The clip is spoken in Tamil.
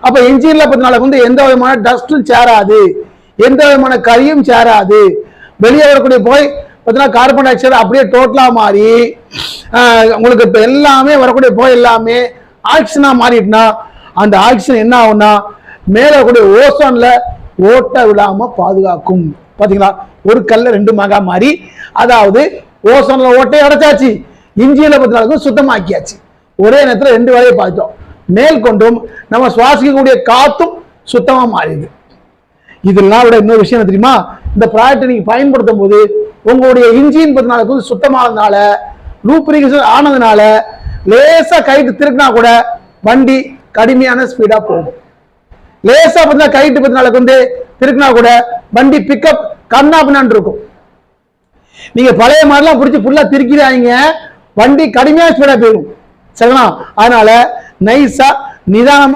அப்ப இன்ஜின்ல பார்த்தீங்கன்னா எந்த விதமான டஸ்டும் சேராது, எந்த விதமான கரியும் சேராது. வெளியே வரக்கூடிய புகை பார்த்தீங்கன்னா கார்பன் டை ஆக்சைடு அப்படியே டோட்டலா மாறி உங்களுக்கு இப்ப எல்லாமே வரக்கூடிய புகை எல்லாமே ஆக்சிஜனா மாறிட்டுனா அந்த ஆக்சிஜன் என்ன ஆகும்னா மேல வரக்கூடிய ஓசோன்ல ஓட்ட விடாம பாதுகாக்கும். பாத்தீங்களா, ஒரு கல்ல ரெண்டு மகா மாறி, அதாவது ஓசோன்ல ஓட்டையை அடைச்சாச்சு, இன்ஜின்ல பார்த்தீங்கன்னா சுத்தமாக்கியாச்சு. ஒரே நேரத்தில் ரெண்டு வேலையை பார்த்தோம். மேல் கொண்டும் நம்ம சுவாசிக்கக்கூடிய காத்தும் சுத்தமா மாறிடுது. இதெல்லாம் விட இன்னொரு விஷயம் தெரியுமா, இந்த ப்ராடக்ட் நீங்க பயன்படுத்தும் போது உங்களுடைய இன்ஜின் பார்த்தீங்கன்னா சுத்தமானதுனால, லூப்ரிகேஷன் ஆனதுனால லேசா கைட்டு திருக்கினா கூட வண்டி கடுமையான ஸ்பீடா போகும். லேசா பார்த்தீங்கன்னா கைட்டு பார்த்தீங்கன்னா திருக்கினா கூட வண்டி பிக்கப் கண்ணாபின்னான் இருக்கும். நீங்க பழைய மாதிரிலாம் பிடிச்சி ஃபுல்லா திருக்கிறாங்க, வண்டி கடுமையான ஸ்பீடா போயிடும். சரிங்களா? அதனால நைஸா நிதானமா